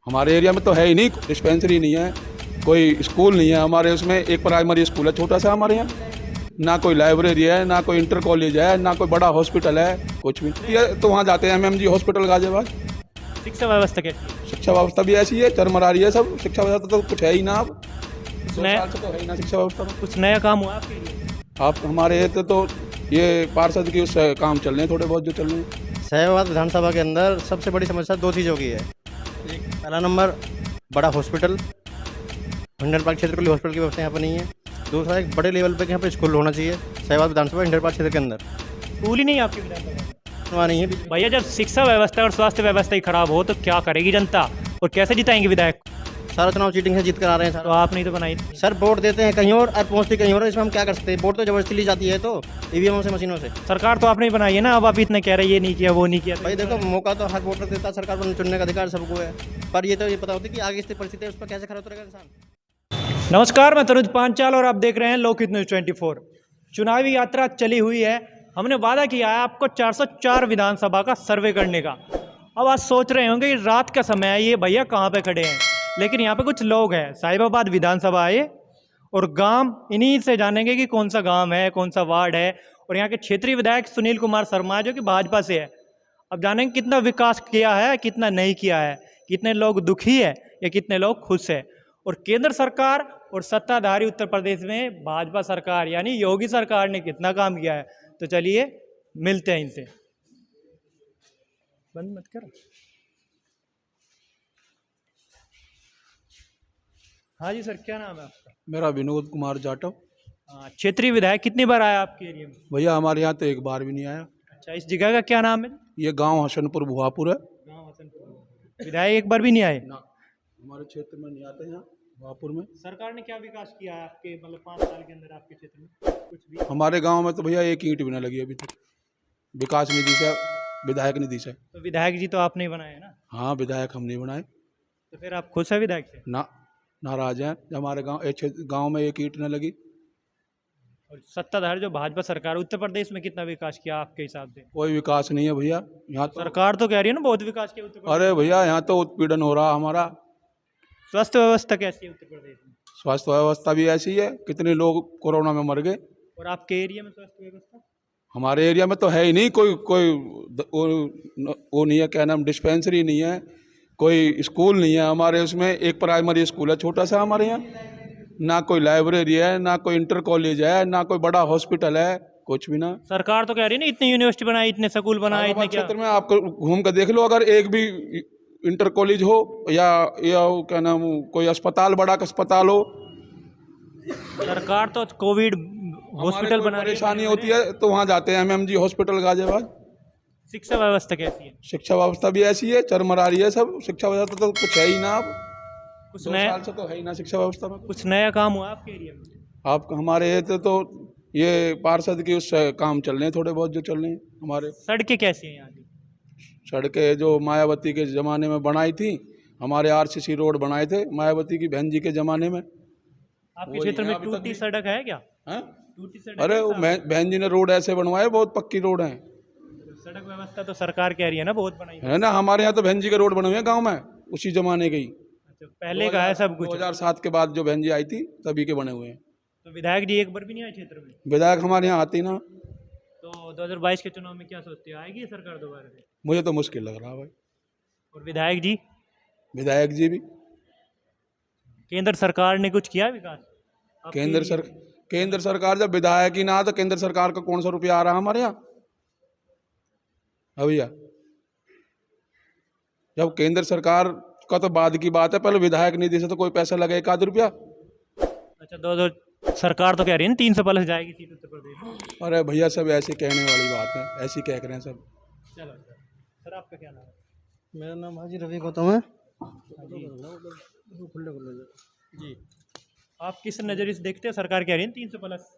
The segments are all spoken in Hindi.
हमारे एरिया में तो है ही नहीं, डिस्पेंसरी नहीं है, कोई स्कूल नहीं है हमारे उसमें। एक प्राइमरी स्कूल है छोटा सा हमारे यहाँ, ना कोई लाइब्रेरी है, ना कोई इंटर कॉलेज है, ना कोई बड़ा हॉस्पिटल है, कुछ भी नहीं। ये तो वहाँ जाते हैं MMG हॉस्पिटल गाजियाबाद। शिक्षा व्यवस्था कैसी है? शिक्षा व्यवस्था भी ऐसी है, चरमरा रही है सब। शिक्षा व्यवस्था तो कुछ है ही ना, अब 2 नया साल से तो है ही ना शिक्षा व्यवस्था में। कुछ नया काम हुआ आपके लिए? आप हमारे तो ये पार्षद की उस काम चल रहे हैं, थोड़े बहुत जो चल रहे हैं। शहबाद विधानसभा के अंदर सबसे बड़ी समस्या दो चीज़ों की है। एक, पहला नंबर बड़ा हॉस्पिटल, हिंडन पार्क क्षेत्र के लिए हॉस्पिटल की व्यवस्था यहाँ पर नहीं है। दूसरा, एक बड़े लेवल पे यहाँ पे स्कूल होना चाहिए शहबाद विधानसभा हिंडन पार्क क्षेत्र के अंदर, स्कूल ही नहीं है आपकी विधानसभा में? वहाँ नहीं है। भैया जब शिक्षा व्यवस्था और स्वास्थ्य व्यवस्था ही खराब हो तो क्या करेगी जनता, और कैसे जिताएंगे विधायक? सारा चुनाव चीटिंग से जीत कर आ रहे हैं तो सर। आपने ही तो बनाई। सर वोट देते हैं कहीं और पहुँचते कहीं और, इसमें हम क्या कर सकते हैं? वोट तो जबरदस्ती ली जाती है तो EVM से, मशीनों से। सरकार तो आपने ही बनाई है ना, अब आप इतने कह रहे हैं ये नहीं किया वो नहीं किया। भाई देखो, मौका तो हर वोटर देता है, सरकार पर चुनने का अधिकार सबको है, पर ये तो ये पता होता है कि आगे की परिस्थिति है उस पर कैसे खड़ा उतरेगा इंसान। नमस्कार, मैं तनुज पांचाल और आप देख रहे हैं लोकहित न्यूज 24। चुनावी यात्रा चली हुई है, हमने वादा किया है आपको 404 विधानसभा का सर्वे करने का। अब आज सोच रहे होंगे कि रात का समय है, ये भैया कहाँ पे खड़े हैं, लेकिन यहाँ पे कुछ लोग हैं साहिबाबाद विधानसभा आए और गांव इन्हीं से जानेंगे कि कौन सा गांव है, कौन सा वार्ड है। और यहाँ के क्षेत्रीय विधायक सुनील कुमार शर्मा जो कि भाजपा से है। अब जानेंगे कितना विकास किया है, कितना नहीं किया है, कितने लोग दुखी है या कितने लोग खुश है। और केंद्र सरकार और सत्ताधारी उत्तर प्रदेश में भाजपा सरकार यानी योगी सरकार ने कितना काम किया है। तो चलिए मिलते हैं इनसे। बंद मत कर। हाँ जी सर, क्या नाम है आपका? मेरा विनोद कुमार जाटव। हाँ, क्षेत्रीय विधायक कितनी बार आया आपके एरिया में? भैया हमारे यहाँ तो एक बार भी नहीं आया। अच्छा, इस जगह का क्या नाम है? ये गांव हसनपुर भुआपुर है। गाँव हसनपुर। विधायक एक बार भी नहीं आए? ना, हमारे क्षेत्र में नहीं आते यहाँ भुआपुर में। सरकार ने क्या विकास किया है आपके, मतलब 5 साल के अंदर आपके क्षेत्र में? कुछ भी? हमारे गांव में तो भैया एक ईंट भी ना लगी अभी तक, विकास निधि से, विधायक निधि से। तो विधायक जी तो आपने ही बनाए हैं ना, हाँ, विधायक हम नहीं बनाए। तो फिर आप खुश है विधायक से? ना, नाराज हैं जब हमारे गांव में एक ईंट न लगी। और सत्ताधारी जो भाजपा सरकार है, उत्तर प्रदेश में कितना विकास किया आपके हिसाब से? कोई विकास नहीं है भैया यहाँ तो। सरकार तो कह रही है ना बहुत विकास किया उत्तर प्रदेश। अरे भैया यहाँ तो उत्पीड़न हो रहा हमारा। स्वास्थ्य व्यवस्था कैसी है उत्तर प्रदेश में? स्वास्थ्य व्यवस्था भी ऐसी है, कितने लोग कोरोना में मर गए। और आपके एरिया में स्वास्थ्य व्यवस्था? हमारे एरिया में तो है ही नहीं, कोई वो नहीं है, क्या नाम, डिस्पेंसरी नहीं है, कोई स्कूल नहीं है हमारे उसमें। एक प्राइमरी स्कूल है छोटा सा हमारे यहाँ, ना कोई लाइब्रेरी है, ना कोई इंटर कॉलेज है, ना कोई बड़ा हॉस्पिटल है, कुछ भी ना। सरकार तो कह रही है ना इतनी यूनिवर्सिटी बनाई, इतने स्कूल बनाए, इतने क्या। क्षेत्र में आपको घूम कर देख लो, अगर एक भी इंटर कॉलेज हो या क्या नाम, कोई अस्पताल, बड़ा अस्पताल हो। सरकार तो कोविड हॉस्पिटल बना रही है। परेशानी होती है तो वहाँ जाते हैं MMG हॉस्पिटल गाजियाबाद। शिक्षा व्यवस्था कैसी है? शिक्षा व्यवस्था भी ऐसी है, चरमरा रही है सब। शिक्षा व्यवस्था तो कुछ है ही ना, अब कुछ 2 नया साल से तो है ही ना शिक्षा व्यवस्था में। कुछ नया काम हुआ आपके एरिया में? आप हमारे तो ये पार्षद की उस काम चल रहे हैं, थोड़े बहुत जो चल रहे हैं हमारे। सड़कें कैसी हैं यहाँ की? सड़कें जो मायावती के ज़माने में बनाई थी, हमारे RCC रोड बनाए थे मायावती की बहन जी के ज़माने में। आपके क्षेत्र में टूटी सड़क है क्या? हैं? टूटी सड़क अरे है वो साहब? बहन जी ने रोड ऐसे बनवाए, बहुत पक्की रोड हैं, सड़क व्यवस्था तो सरकार कह रही है ना बहुत बनाई है। है ना। हमारे यहाँ तो बहन जी के रोड बने हुए हैं गाँव में, उसी ज़माने के ही। अच्छा, पहले का है सब कुछ। 2007 के बाद जो बहन जी आई थी तभी के बने हुए हैं। तो विधायक जी एक बार भी नहीं आए क्षेत्र में? विधायक हमारे यहाँ आती ना। तो 2022 के चुनाव में क्या सोचते हो, आएगी ये सरकार दोबारा से? मुझे तो मुश्किल लग रहा है भाई। और विधायक जी? विधायक जी भी केंद्र सरकार ने कुछ किया विकास आपकी? केंद्र सरकार जब विधायक ही ना, तो केंद्र सरकार का कौन सा रुपया आ रहा है हमारे यहाँ? भैया जब केंद्र सरकार का तो बाद की बात है, पहले विधायक निधि से तो कोई पैसा लगे, 1 आध रुपया। अच्छा, दो सरकार तो कह रही है ना 300 प्लस जाएगी सीट उत्तर प्रदेश में। अरे भैया सब ऐसे कहने वाली बात है, ऐसे कह रहे हैं सब। चलो सर, आपका क्या नाम है? मेरा नाम हाजी रवि गौतम है। जी, आप किस नज़रिए से देखते हैं? सरकार कह रही है 300 प्लस।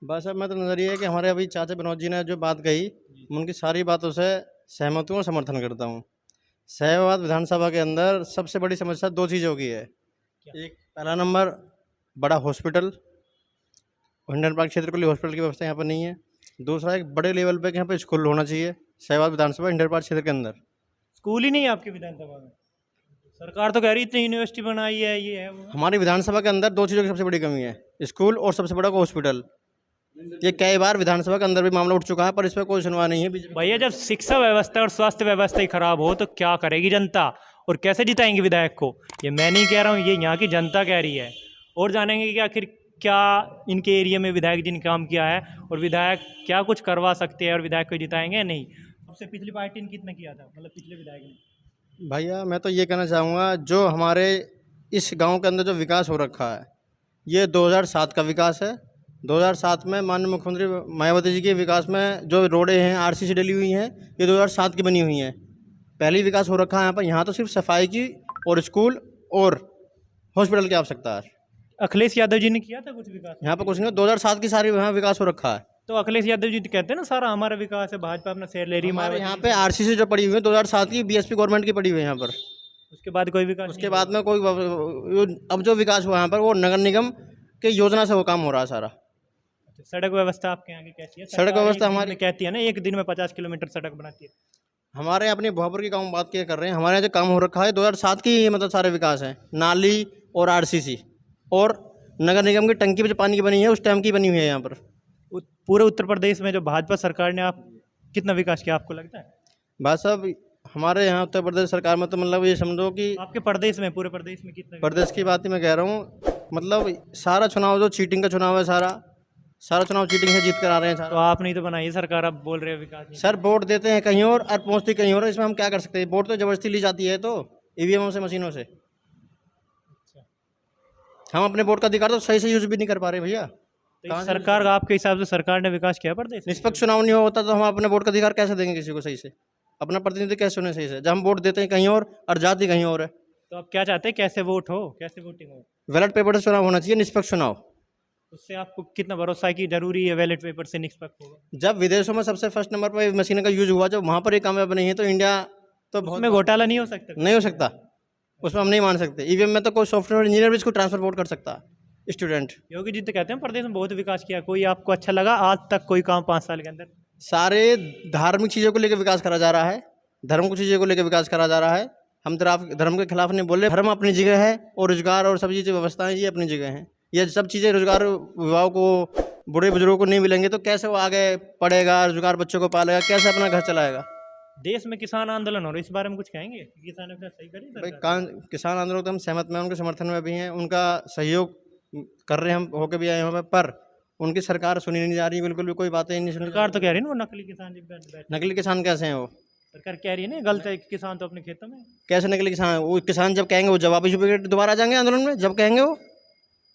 बस अब मैं तो नज़रिया है कि हमारे अभी चाचा विनोद जी ने जो बात कही, मैं उनकी सारी बातों से सहमत हूँ और समर्थन करता हूँ। शहबाद विधानसभा के अंदर सबसे बड़ी समस्या दो चीज़ों की है। एक, पहला नंबर बड़ा हॉस्पिटल, हिंडन पार्क क्षेत्र के लिए हॉस्पिटल की व्यवस्था यहाँ पर नहीं है। दूसरा, एक बड़े लेवल पे यहाँ पे स्कूल होना चाहिए शहबाद विधानसभा हिंडन पार्क क्षेत्र के अंदर। स्कूल ही नहीं है आपकी विधानसभा में? सरकार तो कह रही इतनी यूनिवर्सिटी बनाई है, ये है वो। हमारी विधानसभा के अंदर दो चीज़ों की सबसे बड़ी कमी है, स्कूल और सबसे बड़ा हॉस्पिटल। ये कई बार विधानसभा के अंदर भी मामला उठ चुका है, पर इस पर कोई सुनवाई नहीं है। बीजेपी भैया जब शिक्षा व्यवस्था और स्वास्थ्य व्यवस्था ही खराब हो तो क्या करेगी जनता, और कैसे जिताएंगे विधायक को? ये मैं नहीं कह रहा हूँ, ये यहाँ की जनता कह रही है। और जानेंगे कि आखिर क्या इनके एरिया में विधायक जी ने काम किया है, और विधायक क्या कुछ करवा सकते हैं, और विधायक को जिताएंगे या नहीं। सबसे पिछली पार्टी ने कितना किया था, मतलब पिछले विधायक ने? भैया मैं तो ये कहना चाहूँगा, जो हमारे इस गांव के अंदर जो विकास हो रखा है, ये 2007 का विकास है। 2007 में माननीय मुख्यमंत्री मायावती जी के विकास में जो रोडें हैं आरसीसी डली हुई हैं, ये 2007 की बनी हुई हैं। पहले ही विकास हो रखा है यहाँ पर। यहाँ तो सिर्फ सफाई की और स्कूल और हॉस्पिटल की आवश्यकता है। अखिलेश यादव जी ने किया था कुछ विकास? यहाँ पर कुछ नहीं, 2007 की सारी यहाँ विकास हो रखा है। तो अखिलेश यादव जी तो कहते हैं ना सारा हमारा विकास है, भाजपा अपना शेयर ले रही है। हमारे यहाँ पे आरसीसी जो पड़ी हुई है 2007 की, बीएसपी गवर्नमेंट की पड़ी हुई है यहाँ पर। उसके बाद कोई विकास उसके बाद में कोई अब जो विकास हुआ यहाँ पर वो नगर निगम के योजना से वो काम हो रहा है सारा। नहीं। सड़क व्यवस्था आपके यहाँ की कैसी है? सड़क सरकार व्यवस्था एक दिन हमारी में कहती है ना, एक दिन में 50 किलोमीटर सड़क बनाती है। हमारे अपने भोपाल की काम बात क्या कर रहे हैं, हमारे यहाँ जो काम हो रखा है 2007 की मतलब सारे विकास हैं। नाली और आरसीसी और नगर निगम की टंकी पे जो पानी की बनी है उस टाइम की बनी हुई है यहाँ पर। पूरे उत्तर प्रदेश में जो भाजपा सरकार ने आप कितना विकास किया आपको लगता है? बस साहब हमारे यहाँ उत्तर प्रदेश सरकार में तो मतलब ये समझो कि आपके प्रदेश में, पूरे प्रदेश में कितना प्रदेश की बात ही मैं कह रहा हूँ, मतलब सारा चुनाव जो चीटिंग का चुनाव है, सारा चुनाव चीटिंग से जीत कर आ रहे हैं तो सारा। आपने ही तो बनाई है सरकार, अब बोल रहे हो विकास नहीं। सर वोट देते हैं कहीं और पहुँचती कहीं और, इसमें हम क्या कर सकते हैं? वोट तो जबरदस्ती ली जाती है तो ईवीएमों से, मशीनों से। हम अपने वोट का अधिकार तो सही से यूज भी नहीं कर पा रहे भैया। तो इस सरकार, आपके हिसाब से सरकार ने विकास किया प्रदेश में? निष्पक्ष चुनाव नहीं होता तो हम अपने वोट का अधिकार कैसे देंगे किसी को सही से? अपना प्रतिनिधि कैसे चुने सही से, जब हम वोट देते हैं कहीं और जाति कहीं और है? तो आप क्या चाहते हैं, कैसे वोट हो, कैसे वोटिंग हो? बैलेट पेपर से चुनाव होना चाहिए, निष्पक्ष चुनाव। उससे आपको कितना भरोसा है कि जरूरी है बैलेट पेपर से निष्पक्ष होगा? जब विदेशों में सबसे फर्स्ट नंबर पर मशीन का यूज हुआ, जब वहाँ पर ये कामयाब नहीं है तो इंडिया तो बहुत उसमें घोटाला नहीं हो सकता? नहीं हो सकता, उसमें हम नहीं मान सकते। ईवीएम में तो कोई सॉफ्टवेयर इंजीनियर भी इसको ट्रांसफर वोट कर सकता है, स्टूडेंट। योगी जी तो कहते हैं प्रदेश में बहुत विकास किया, कोई आपको अच्छा लगा आज तक कोई काम 5 साल के अंदर? सारे धार्मिक चीज़ों को लेकर विकास करा जा रहा है, धर्म की चीज़ों को लेकर विकास करा जा रहा है। हम धर्म के खिलाफ नहीं बोल रहे, धर्म अपनी जगह है और रोजगार और सब चीज़ें व्यवस्थाएं ये अपनी जगह हैं। ये सब चीज़ें रोजगार विभाग को, बूढ़े बुजुर्गों को नहीं मिलेंगे तो कैसे वो आगे पढ़ेगा, रोजगार बच्चों को पालेगा, कैसे अपना घर चलाएगा? देश में किसान आंदोलन हो रहा है, इस बारे में कुछ कहेंगे? किसान अपना सही करें भाई सरकार? किसान आंदोलन तो हम सहमत में, उनके समर्थन में भी हैं, उनका सहयोग कर रहे हैं, हम होके भी आए हैं पर उनकी सरकार सुनी नहीं जा रही, बिल्कुल भी कोई बातें नहीं सुनी। सरकार तो कह रही है ना वो नकली किसान नकली किसान कैसे हैं वो? सरकार कह रही है ना गलत है, किसान तो अपने खेतों में। कैसे नकली किसान? वो किसान जब कहेंगे वो जवाबी दोबारा आ जाएंगे आंदोलन में, जब कहेंगे वो।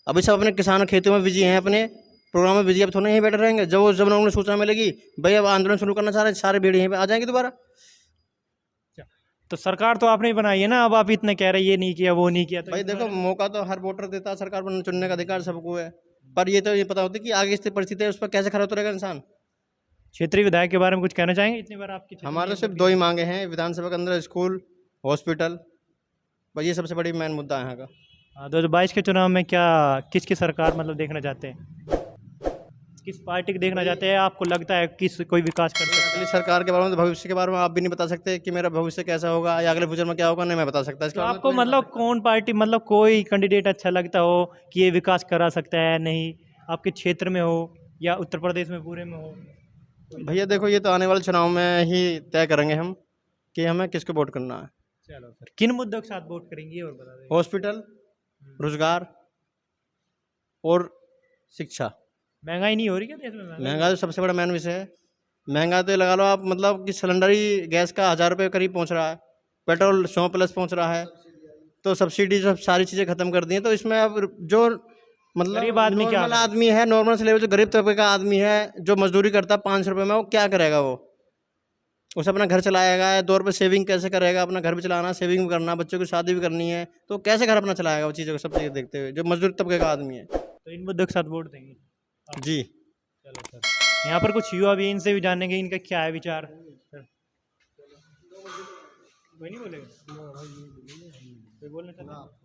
अभी सब अपने किसान खेतों में बिजी हैं, अपने प्रोग्राम में बिजी, अब थोड़े यहीं बैठे रहेंगे। जब उन्हें सूचना मिलेगी भाई अब आंदोलन शुरू करना चाह रहे हैं, सारे भीड़ यहीं पे आ जाएंगे दोबारा। तो सरकार तो आपने ही बनाई है ना, अब आप इतने कह रहे हैं ये नहीं किया वो नहीं किया, तो भाई देखो मौका तो हर वोटर देता है, सरकार पर चुनने का अधिकार सबको है, पर ये तो ये पता होता है कि आगे स्थिति परिस्थिति है उस पर कैसे खड़ा उतरेगा इंसान। क्षेत्रीय विधायक के बारे में कुछ कहना चाहेंगे? इतनी बार आपकी क्षेत्र हमारे में तो सिर्फ 2 ही मांगे हैं विधानसभा के अंदर, स्कूल, हॉस्पिटल, बस ये सबसे बड़ी मेन मुद्दा है यहाँ का। 2022 के चुनाव में क्या किसकी सरकार मतलब देखना चाहते हैं, किस पार्टी की देखना चाहते हैं? आपको लगता है किस कोई विकास कर सकता है? अगली सरकार के बारे में, तो भविष्य के बारे में आप भी नहीं बता सकते कि मेरा भविष्य कैसा होगा या अगले फ्यूचर में क्या होगा, नहीं मैं बता सकता इसके तो बारे में आपको तो नहीं मतलब कौन पार्टी, मतलब कोई कैंडिडेट अच्छा लगता हो कि ये विकास करा सकता है, नहीं आपके क्षेत्र में हो या उत्तर प्रदेश में पूरे में हो? भैया देखो ये तो आने वाले चुनाव में ही तय करेंगे हम कि हमें किसको वोट करना है। चलो सर, किन मुद्दों के साथ वोट करेंगे और बता दें? हॉस्पिटल, रोजगार और शिक्षा। महंगाई नहीं हो रही क्या देश में? महंगाई तो सबसे बड़ा मेन विषय है। महंगा तो ये लगा लो आप, मतलब कि सिलेंडर ही गैस का 1000 रुपये करीब पहुंच रहा है, पेट्रोल 100+ पहुंच रहा है, तो सब्सिडी सब सारी चीज़ें खत्म कर दी हैं। तो इसमें अब जो मतलब गरीब आदमी क्या नॉर्मल आदमी है, नॉर्मल से लेवल जो गरीब तबके का आदमी है, जो मजदूरी करता है 500 रुपये में, वो क्या करेगा? वो उसे अपना घर चलाएगा, 2 रुपये सेविंग कैसे करेगा? अपना घर भी चलाना, सेविंग भी करना, बच्चों की शादी भी करनी है, तो कैसे घर अपना चलाएगा? वो चीज़ों को सब चीज़ें देखते हुए जो मजदूर तबके का आदमी है। तो इन मुद्दों के साथ वोट देंगे जी चलो सर। यहाँ पर कुछ युवा भी, इनसे भी जानेंगे इनका क्या है विचार। सर कोई नहीं बोलेगा? कोई बोलना चाहता?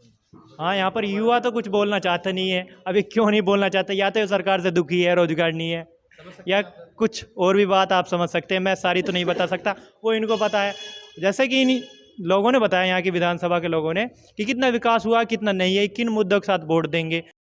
हाँ, यहाँ पर युवा तो कुछ बोलना चाहता नहीं है। अभी क्यों नहीं बोलना चाहता? या तो सरकार से दुखी है, रोजगार नहीं है, या कुछ और भी बात आप समझ सकते हैं। मैं सारी तो नहीं बता सकता, वो इनको पता है। जैसे कि लोगों ने बताया, यहाँ की विधानसभा के लोगों ने, कि कितना विकास हुआ कितना नहीं है, किन मुद्दों के साथ वोट देंगे।